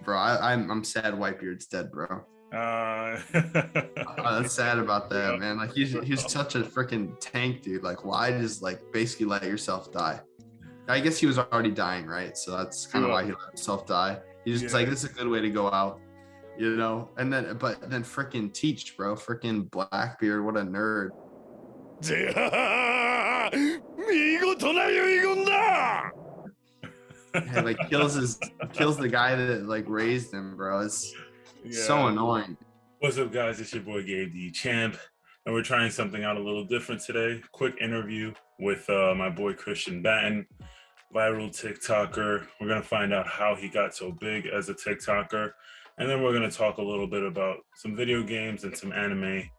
bro. I'm sad Whitebeard's dead, bro. Uh, That's sad about that, yeah, man. Like he's such a freaking tank, dude. Like why just like basically let yourself die? I guess he was already dying, right? So that's kind of why he let himself die. He's just like, yeah. this is a good way to go out, you know? And then, but then freaking Teach, bro, freaking Blackbeard, what a nerd. 見事な遺言だ Hey, like kills the guy that like raised him, bro. It's so Yeah. annoying. What's up, guys? It's your boy Gabe the Champ, and we're trying something out a little different today. Quick interview with my boy Christian Battin, viral TikToker. We're gonna find out how he got so big as a TikToker, and then we're gonna talk a little bit about some video games and some anime.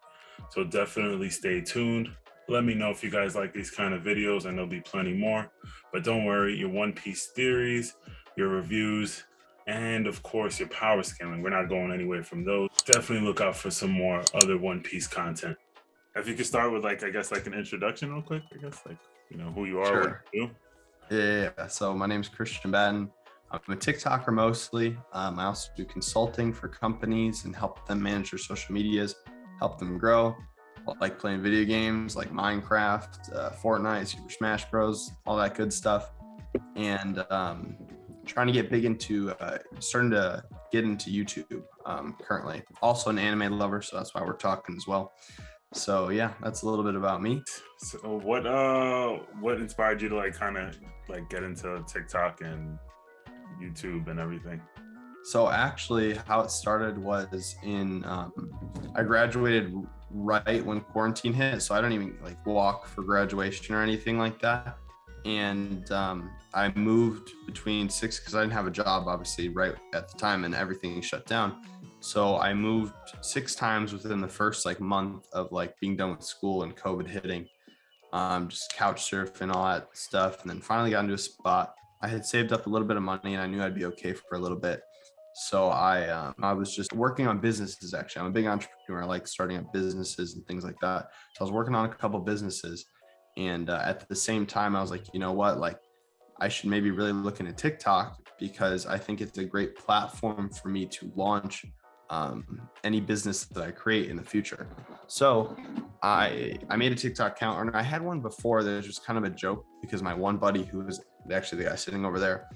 So definitely stay tuned. Let me know if you guys like these kind of videos, and there'll be plenty more. But don't worry, your One Piece theories, your reviews, and of course your power scaling. We're not going anywhere from those. Definitely look out for some more other One Piece content. If you could start with like, I guess like an introduction real quick, I guess like, you know, who you are, what Sure. you do. Yeah. So my name's Christian Battin. I'm a TikToker mostly. I also do consulting for companies and help them manage their social medias, help them grow. I like playing video games like Minecraft, Fortnite, Super Smash Bros, all that good stuff. And trying to get big into, starting to get into YouTube currently. Also an anime lover, so that's why we're talking as well. So yeah, that's a little bit about me. So what inspired you to like kind of like get into TikTok and YouTube and everything? So actually, how it started was I graduated right when quarantine hit, so I don't even like walk for graduation or anything like that. And I moved between six because I didn't have a job, obviously, right at the time, and everything shut down. So I moved six times within the first like month of like being done with school and COVID hitting, just couch surfing, all that stuff, and then finally got into a spot. I had saved up a little bit of money, and I knew I'd be okay for a little bit. So I was just working on businesses. Actually, I'm a big entrepreneur. I like starting up businesses and things like that. So I was working on a couple businesses, and at the same time, I was like, you know what, like I should maybe really look into TikTok because I think it's a great platform for me to launch any business that I create in the future. So I made a TikTok account, and I had one before that was just kind of a joke because my one buddy, who was actually the guy sitting over there,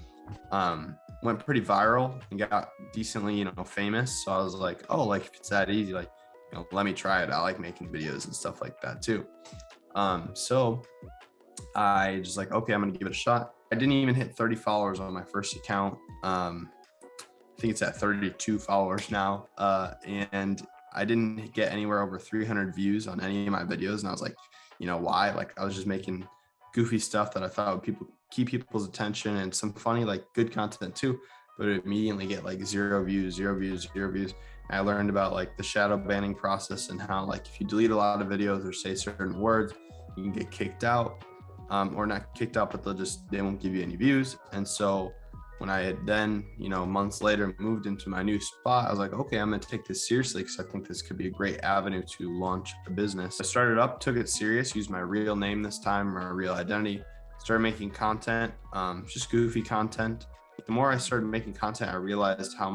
went pretty viral and got decently, famous. So I was like, oh, like if it's that easy, like, let me try it. I like making videos and stuff like that too. So I just like, okay, I'm gonna give it a shot. I didn't even hit 30 followers on my first account. I think it's at 32 followers now. And I didn't get anywhere over 300 views on any of my videos. And I was like, why? Like I was just making goofy stuff that I thought would keep people's attention and some funny, like good content too, but it would immediately get like zero views, zero views, zero views. And I learned about like the shadow banning process and how like if you delete a lot of videos or say certain words, you can get kicked out, or not kicked out, but they won't give you any views. And so when I had then, months later moved into my new spot, I was like, okay, I'm going to take this seriously because I think this could be a great avenue to launch a business. I started up, took it serious, used my real name this time, my real identity, started making content, just goofy content. The more I started making content, I realized how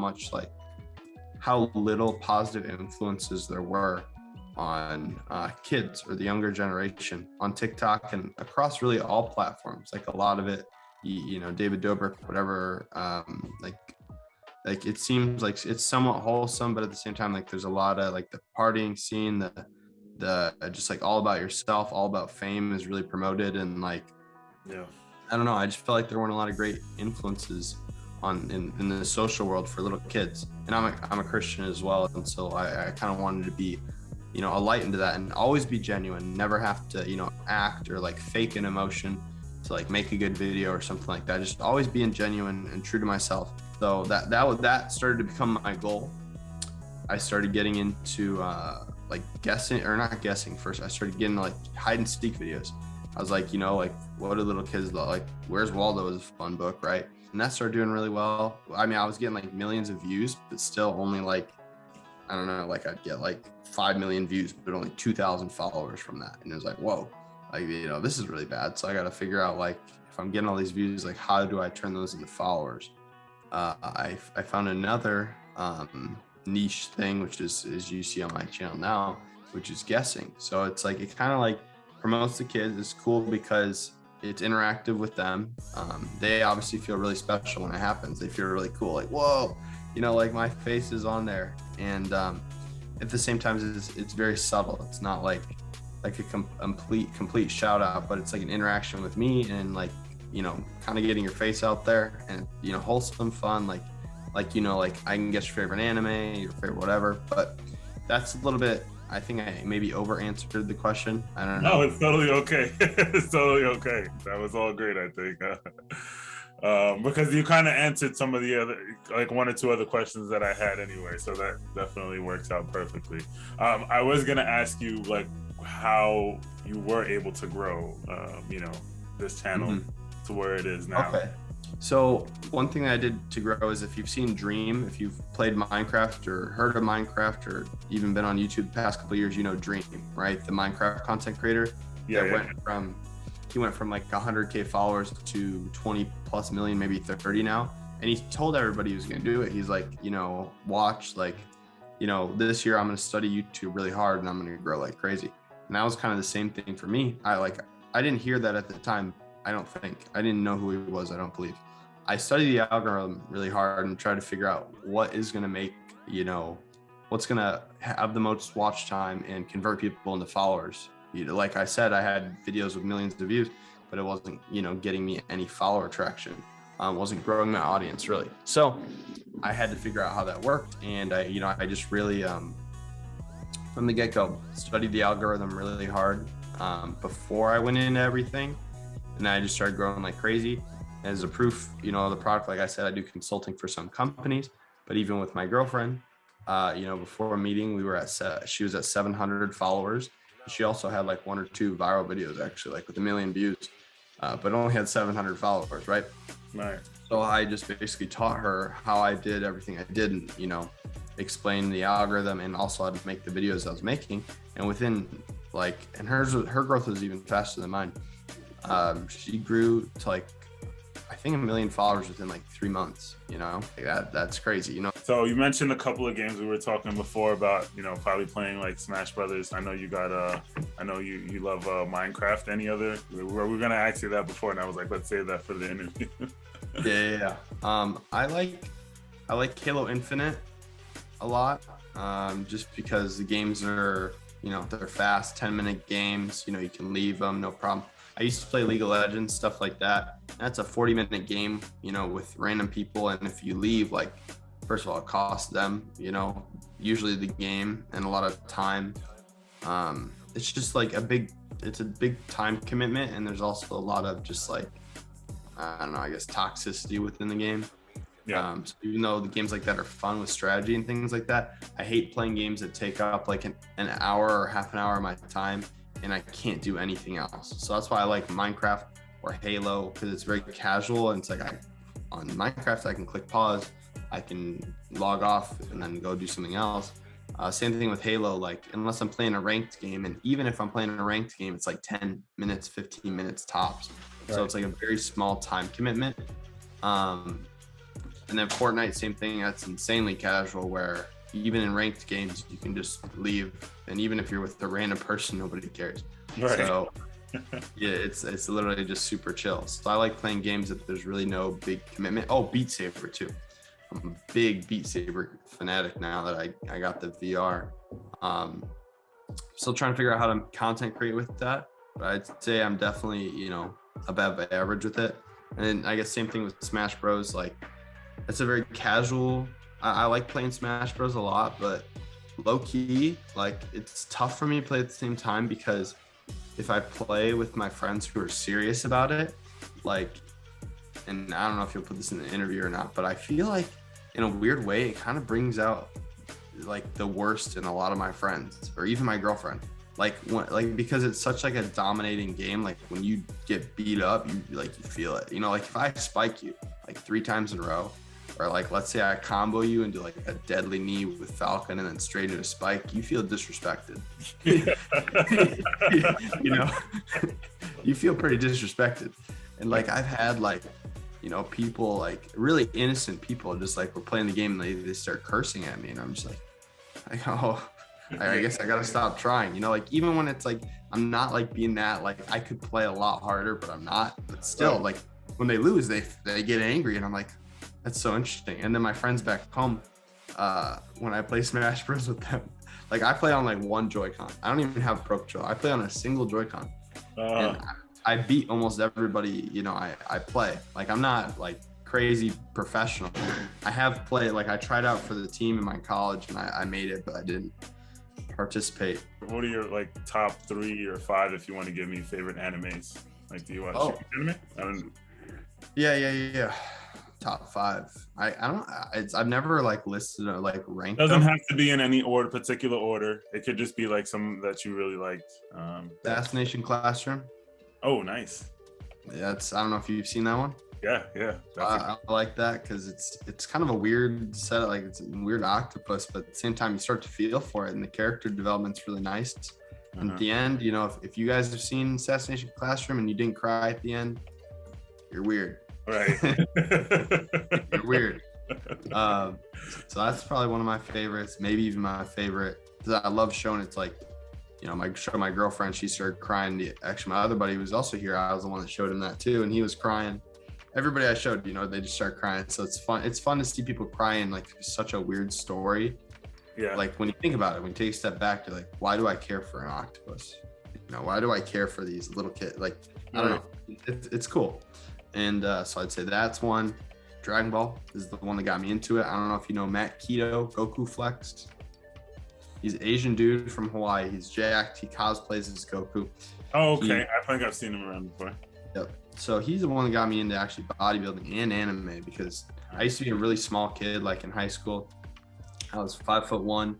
little positive influences there were on kids or the younger generation on TikTok and across really all platforms. Like a lot of it, David Dobrik, whatever, like it seems like it's somewhat wholesome, but at the same time, like there's a lot of like the partying scene, the just like all about yourself, all about fame is really promoted. And like, Yeah. I don't know, I just felt like there weren't a lot of great influences in the social world for little kids. And I'm a Christian as well. And so I kind of wanted to be, a light into that and always be genuine, never have to, act or like fake an emotion to like make a good video or something like that. Just always being genuine and true to myself. So that started to become my goal. I started getting into like guessing, or not guessing first. I started getting like hide and seek videos. I was like, like what do little kids like? Where's Waldo is a fun book, right? And that started doing really well. I mean, I was getting like millions of views, but still only like, I don't know, like I'd get like 5 million views, but only 2,000 followers from that. And it was like, whoa, like, this is really bad. So I got to figure out like, if I'm getting all these views, like how do I turn those into followers? I found another niche thing, which is as you see on my channel now, which is guessing. So it's like it kind of like promotes the kids. It's cool because it's interactive with them. They obviously feel really special when it happens. They feel really cool, like whoa, like my face is on there. And at the same time, it's very subtle. It's not like a complete shout out, but it's like an interaction with me and like kind of getting your face out there and wholesome fun, like I can guess your favorite anime, your favorite whatever. But that's a little bit, I think I maybe over answered the question. I don't know. No, it's totally okay. It's totally okay. That was all great, I think. Because you kind of answered some of the other, like one or two other questions that I had anyway. So that definitely works out perfectly. I was going to ask you like how you were able to grow, this channel to where it is now. Okay. So one thing I did to grow is if you've seen Dream, if you've played Minecraft or heard of Minecraft or even been on YouTube the past couple of years, Dream, right? The Minecraft content creator. He went from like 100K followers to 20 plus million, maybe 30 now. And he told everybody he was going to do it. He's like, watch, like, this year I'm going to study YouTube really hard and I'm going to grow like crazy. And that was kind of the same thing for me. I didn't hear that at the time. I don't think. I didn't know who he was, I don't believe. I studied the algorithm really hard and tried to figure out what is going to make, what's going to have the most watch time and convert people into followers. Like I said, I had videos with millions of views, but it wasn't, getting me any follower traction. Wasn't growing my audience really. So I had to figure out how that worked. And I just really, from the get-go, studied the algorithm really hard before I went into everything. And I just started growing like crazy. As a proof, the product, like I said, I do consulting for some companies, but even with my girlfriend, before a meeting, she was at 700 followers. She also had like one or two viral videos actually, like with 1 million views, but only had 700 followers, right? Right. So I just basically taught her how I did everything I did and, explain the algorithm and also how to make the videos I was making. And within and her growth was even faster than mine. She grew to like, I think 1 million followers within like 3 months, that's crazy, So you mentioned a couple of games we were talking before about, probably playing like Smash Brothers. I know you got, I know you love Minecraft. Any other, we were going to ask you that before and I was like, let's save that for the interview. Yeah. I like Halo Infinite a lot, just because the games are, they're fast 10-minute games, you can leave them, no problem. I used to play League of Legends, stuff like that. That's a 40-minute game, with random people. And if you leave, like, first of all, it costs them, usually the game and a lot of time. It's just like it's a big time commitment. And there's also a lot of just like, I don't know, I guess toxicity within the game. Yeah. So even though the games like that are fun with strategy and things like that, I hate playing games that take up like an hour or half an hour of my time. And I can't do anything else. So that's why I like Minecraft or Halo, because it's very casual. And it's like on Minecraft, I can click pause, I can log off and then go do something else. Same thing with Halo, like unless I'm playing a ranked game. And even if I'm playing a ranked game, it's like 10 minutes, 15 minutes tops. Right. So it's like a very small time commitment. And then Fortnite, same thing. That's insanely casual where even in ranked games, you can just leave. And even if you're with a random person, nobody cares. Right. So yeah, it's literally just super chill. So I like playing games that there's really no big commitment. Oh, Beat Saber too. I'm a big Beat Saber fanatic now that I got the VR. Still trying to figure out how to content create with that. But I'd say I'm definitely, above average with it. And then I guess same thing with Smash Bros. Like it's a very casual, I like playing Smash Bros a lot, but low key, like it's tough for me to play at the same time because if I play with my friends who are serious about it, like, and I don't know if you'll put this in the interview or not, but I feel like in a weird way, it kind of brings out like the worst in a lot of my friends or even my girlfriend. Because it's such like a dominating game. Like when you get beat up, you feel it, like if I spike you like 3 times in a row, or like, let's say I combo you into like a deadly knee with Falcon and then straight into Spike, you feel disrespected. You feel pretty disrespected. And like, I've had like, people like really innocent people just like were playing the game and they start cursing at me, and I'm just like, oh, I guess I gotta stop trying. Like even when it's like I'm not like being that, like I could play a lot harder, but I'm not. But still, like when they lose, they get angry, and I'm like, that's so interesting. And then my friends back home, when I play Smash Bros with them, like I play on like one Joy-Con. I don't even have Pro Control. I play on a single Joy-Con, and I beat almost everybody. I play. Like I'm not like crazy professional. I have played, like I tried out for the team in my college, and I made it, but I didn't participate. What are your like top 3 or 5, if you want to give me, favorite animes? Like, do you watch anime? Yeah. Top 5. I don't. I've never like listed or like ranked. Doesn't have to be in any particular order. It could just be like some that you really liked. Assassination Classroom. Oh, nice. Yeah, I don't know if you've seen that one. Yeah. I like that because it's kind of a weird setup. Like it's a weird octopus, but at the same time you start to feel for it, and the character development's really nice. And at the end, if you guys have seen Assassination Classroom and you didn't cry at the end, you're weird. Right. You're weird. So that's probably one of my favorites, maybe even my favorite, because I love showing it's like, my girlfriend, she started crying. Actually, my other buddy was also here. I was the one that showed him that too, and he was crying. Everybody I showed, they just start crying. So it's fun. It's fun to see people crying, like such a weird story. Yeah. Like when you think about it, when you take a step back, you're like, why do I care for an octopus? Why do I care for these little kids? Like, I don't know. It's cool. And so I'd say that's one. Dragon Ball is the one that got me into it. I don't know if you know Matt Keto, Goku Flex. He's an Asian dude from Hawaii. He's jacked. He cosplays as Goku. Oh, okay. I think I've seen him around before. Yep. So he's the one that got me into actually bodybuilding and anime, because I used to be a really small kid, like in high school. I was 5'1".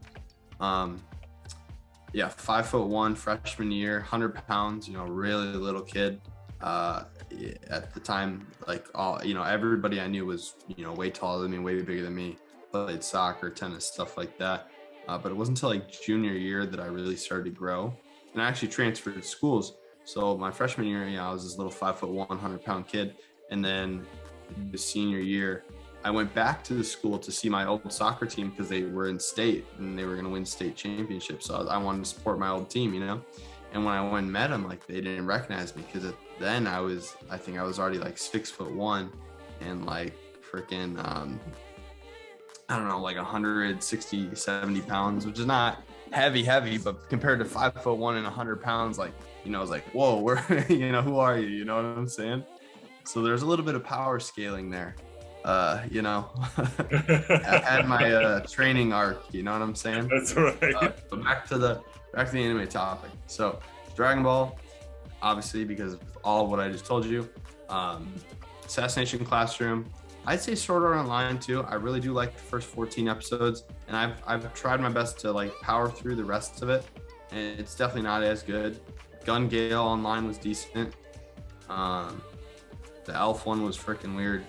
5'1", freshman year, 100 pounds, really little kid. At the time, like everybody I knew was, way taller than me, way bigger than me, played soccer, tennis, stuff like that. But it wasn't until like junior year that I really started to grow, and I actually transferred schools. So my freshman year, I was this little 5'1", 100-pound kid. And then the senior year, I went back to the school to see my old soccer team because they were in state and they were going to win state championships. So I wanted to support my old team, And when I went and met them, like they didn't recognize me, because then I think I was already like 6'1" and like freaking, I don't know, like 160, 70 pounds, which is not heavy, but compared to 5'1" and 100 pounds, like, I was like, whoa, where, who are you? You know what I'm saying? So there's a little bit of power scaling there. I had my training arc, you know what I'm saying? That's right. So back to the anime topic. So Dragon Ball, obviously, because of all of what I just told you. Assassination Classroom. I'd say Sword Art Online too. I really do like the first 14 episodes, and I've tried my best to like power through the rest of it, and it's definitely not as good. Gun Gale Online was decent. The Elf one was freaking weird.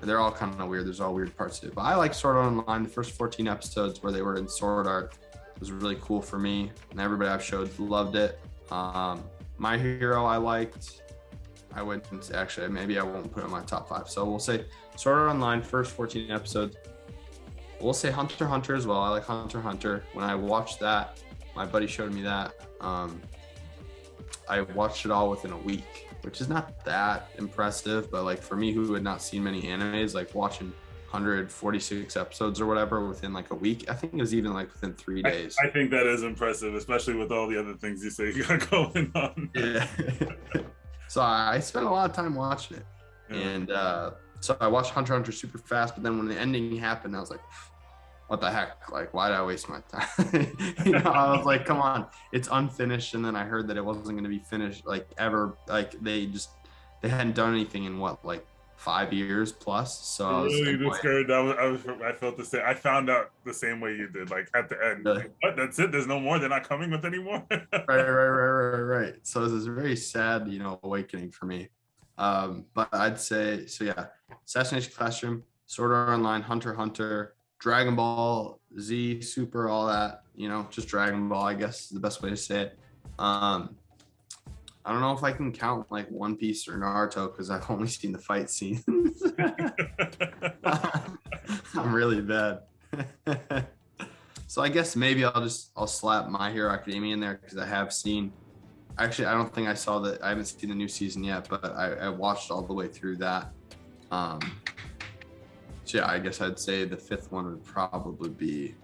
They're all kind of weird. There's all weird parts to it. But I like Sword Art Online. The first 14 episodes where they were in Sword Art was really cool for me, and everybody I've showed loved it. My Hero I liked. I wouldn't actually, maybe I won't put it in my top 5. So we'll say Sword Art Online, first 14 episodes. We'll say Hunter x Hunter as well. I like Hunter x Hunter. When I watched that, my buddy showed me that. I watched it all within a week, which is not that impressive, but like for me, who had not seen many animes, like watching 146 episodes or whatever within like a week, I think it was even like within 3 days. I think that is impressive, especially with all the other things you say you got going on. Yeah. So I spent a lot of time watching it. Yeah. And so I watched Hunter x Hunter super fast, but then when the ending happened, I was like, what the heck? Like, why did I waste my time? I was like, come on, it's unfinished. And then I heard that it wasn't going to be finished like ever. Like they hadn't done anything in what, like 5 years plus. So I was really discouraged. I felt the same. I found out the same way you did. Like at the end, really? Like, what? That's it. There's no more. They're not coming with any more. Right. So it was a very sad, awakening for me. But I'd say so. Yeah, Assassination Classroom, Sword Art Online, Hunter x Hunter, Dragon Ball Z, Super, all that. Just Dragon Ball, I guess is the best way to say it. I don't know if I can count like One Piece or Naruto because I've only seen the fight scenes. I'm really bad. So I guess maybe I'll slap My Hero Academia in there because I have seen. Actually, I don't think I saw that. I haven't seen the new season yet, but I watched all the way through that. So yeah, I guess I'd say the fifth one would probably be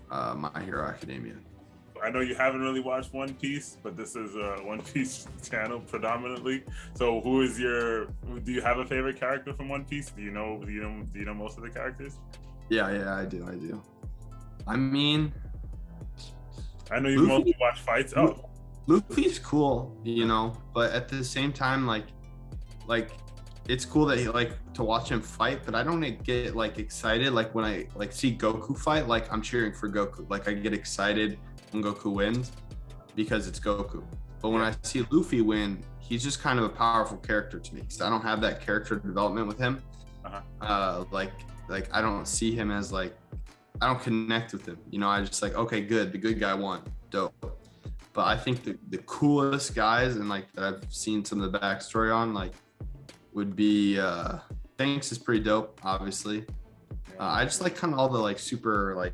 My Hero Academia. I know you haven't really watched One Piece, but this is a One Piece channel predominantly. So do you have a favorite character from One Piece? Do you know most of the characters? Yeah, I do. I mean, I know you mostly watch fights. Oh, Luffy's cool, but at the same time, like it's cool that he to watch him fight, but I don't get excited when I see Goku fight. Like I'm cheering for Goku. Like I get excited when Goku wins because it's Goku. But when I see Luffy win, he's just kind of a powerful character to me because I don't have that character development with him. I don't see him as I don't connect with him. I just okay, good. The good guy won. Dope. But I think the coolest guys and that I've seen some of the backstory on would be Shanks is pretty dope, obviously. I just kind of all the super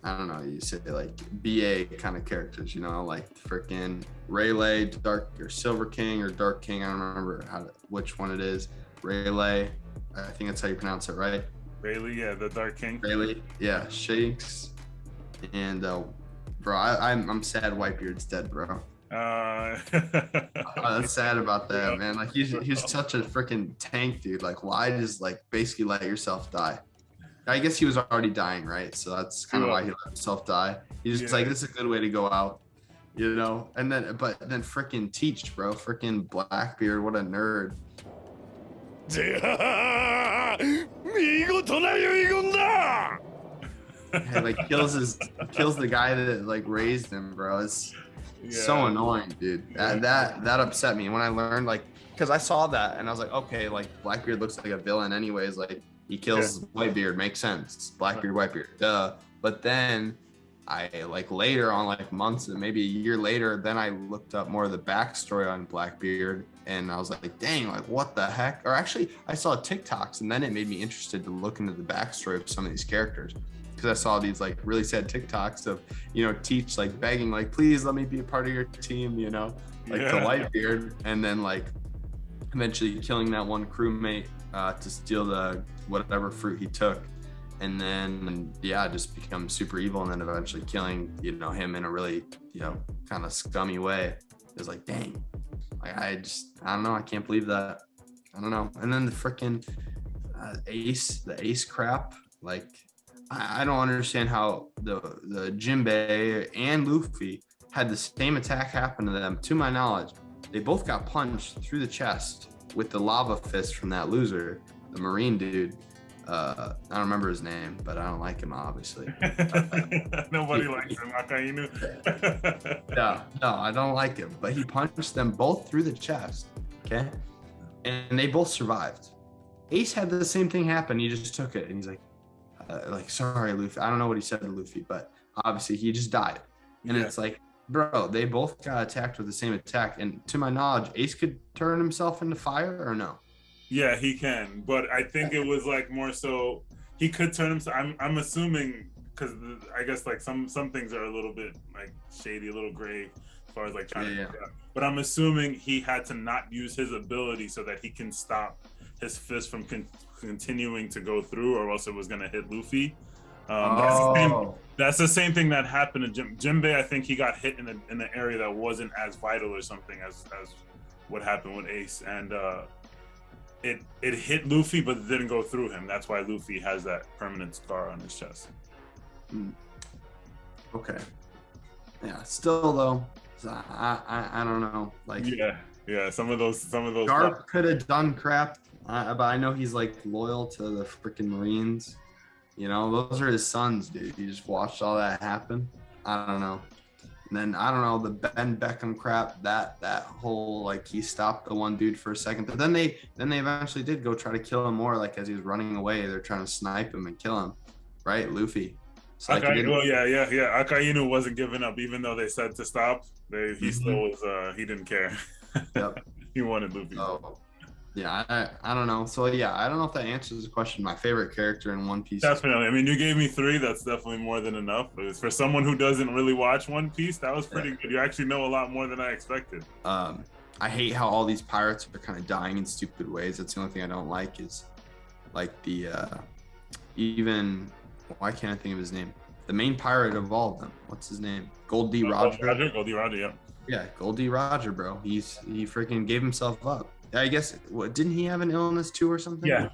I don't know, you say BA kind of characters, freaking Rayleigh, Dark or Silver King or Dark King. I don't remember which one it is. Rayleigh, I think that's how you pronounce it, right? Rayleigh, yeah, the Dark King. Rayleigh, yeah, Shanks, and bro, I'm sad Whitebeard's dead, bro. I'm sad about that, man. He's such a freaking tank, dude. Why just basically let yourself die? I guess he was already dying, right? So that's kind of why he let himself die. He's just this is a good way to go out, And then freaking Teach, bro, freaking Blackbeard, what a nerd. Kills the guy that raised him, bro. It's so annoying, dude. That upset me when I learned because I saw that and I was like, okay, Blackbeard looks like a villain anyways. He kills Whitebeard, makes sense. Blackbeard, Whitebeard, duh. But then I later on, months and maybe a year later, then I looked up more of the backstory on Blackbeard and I was like, dang, what the heck? Or actually, I saw TikToks and then it made me interested to look into the backstory of some of these characters. Because I saw these really sad TikToks of Teach begging please let me be a part of your team, to Whitebeard, and then eventually killing that one crewmate to steal the whatever fruit he took, and then just become super evil, and then eventually killing him in a really kind of scummy way. It was dang, I don't know, I can't believe that. I don't know. And then the freaking the ace crap, I don't understand how the Jinbei and Luffy had the same attack happen to them. To my knowledge, they both got punched through the chest with the lava fist from that loser, the Marine dude. I don't remember his name, but I don't like him, obviously. Nobody likes him, Akainu. No, I don't like him. But he punched them both through the chest, okay? And they both survived. Ace had the same thing happen. He just took it, and he's sorry, Luffy. I don't know what he said to Luffy, but obviously he just died. And it's bro, they both got attacked with the same attack. And to my knowledge, Ace could turn himself into fire or no? Yeah, he can. But I think it was more so he could turn himself. I'm assuming because I guess some things are a little bit shady, a little gray as far as trying to do that. But I'm assuming he had to not use his ability so that he can stop his fist from continuing to go through, or else it was going to hit Luffy. That's the same thing that happened to Jinbei. I think he got hit in an area that wasn't as vital or something as what happened with Ace, and it hit Luffy but it didn't go through him. That's why Luffy has that permanent scar on his chest. Okay. Yeah. Still though, I don't know. Some of those. Garp could have done crap, but I know he's loyal to the freaking Marines. Those are his sons, dude. He just watched all that happen. I don't know. And then I don't know the Ben Beckham crap. That whole he stopped the one dude for a second, but then they eventually did go try to kill him more. As he was running away, they're trying to snipe him and kill him, right? Luffy. So like he didn't. Well, yeah. Akainu wasn't giving up, even though they said to stop. He still was. He didn't care. Yep. He wanted Luffy. Oh, yeah. I don't know. So yeah, I don't know if that answers the question. My favorite character in One Piece. Definitely. I mean, you gave me 3. That's definitely more than enough. For someone who doesn't really watch One Piece, that was pretty good. You actually know a lot more than I expected. I hate how all these pirates are kind of dying in stupid ways. That's the only thing I don't like is like the even why can't I think of his name? The main pirate of all of them. What's his name? Gold D. Roger. Gold D. Roger, yeah. Yeah, Gold D. Roger, bro. He freaking gave himself up. I guess didn't he have an illness too or something? Yeah.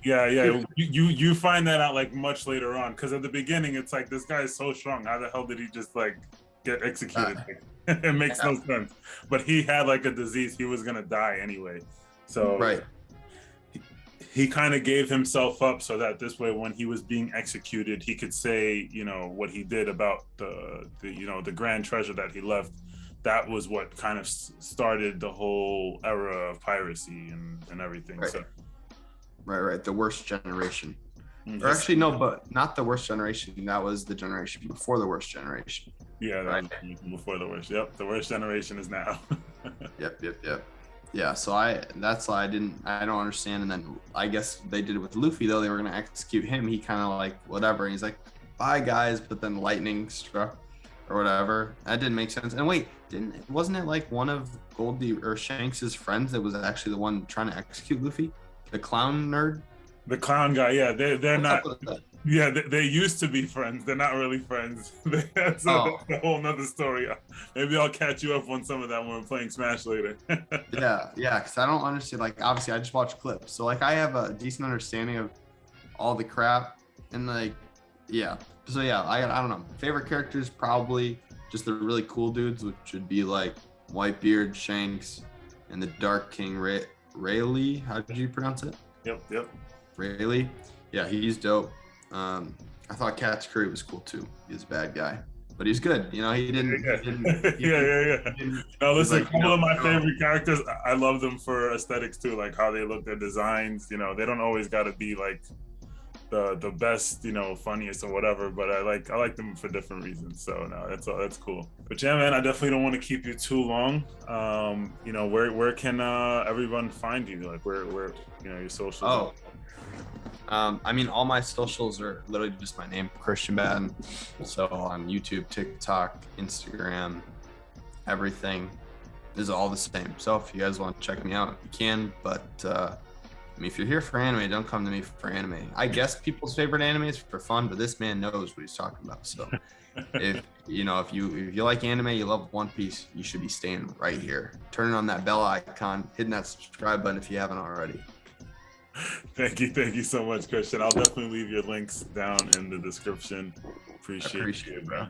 You find that out like much later on, because at the beginning it's like this guy is so strong. How the hell did he just like get executed? It makes no sense. But he had like a disease. He was gonna die anyway. So right. He kind of gave himself up so that this way, when he was being executed, he could say, what he did about the grand treasure that he left. That was what kind of started the whole era of piracy and everything. Right. So, right. The worst generation. Or actually, no, but not the worst generation. That was the generation before the worst generation. Yeah, right. Before the worst. Yep, the worst generation is now. Yep. Yeah, so I don't understand. And then I guess they did it with Luffy though. They were gonna execute him. He kind of like whatever. And he's like, bye guys. But then lightning struck or whatever. That didn't make sense. And wait, wasn't it like one of Goldie or Shanks's friends that was actually the one trying to execute Luffy? The clown nerd? The clown guy, yeah. They're not. Yeah, they used to be friends. They're not really friends. That's a whole nother story. Maybe I'll catch you up on some of that when we're playing Smash later. yeah, because I don't understand. Like, obviously, I just watch clips, so like I have a decent understanding of all the crap, and like, yeah. So yeah, I don't know. Favorite characters probably just the really cool dudes, which would be like Whitebeard, Shanks, and the Dark King Rayleigh. How did you pronounce it? Yep. Rayleigh. Yeah, he's dope. I thought Cat's Curry was cool too. He's a bad guy, but he's good. He didn't. No, listen, like, all of my favorite characters, I love them for aesthetics too, like how they look, their designs. They don't always got to be like the best, funniest or whatever. But I like them for different reasons. So no, that's cool. But yeah, man, I definitely don't want to keep you too long. Where can everyone find you? Like where your socials? Oh. I mean, all my socials are literally just my name, Christian Battin. So on YouTube, TikTok, Instagram, everything is all the same. So if you guys want to check me out, you can. But I mean, if you're here for anime, don't come to me for anime. I guess people's favorite anime is for fun, but this man knows what he's talking about. So if you like anime, you love One Piece, you should be staying right here. Turning on that bell icon, hitting that subscribe button if you haven't already. Thank you so much, Christian. I'll definitely leave your links down in the description. Appreciate it, bro.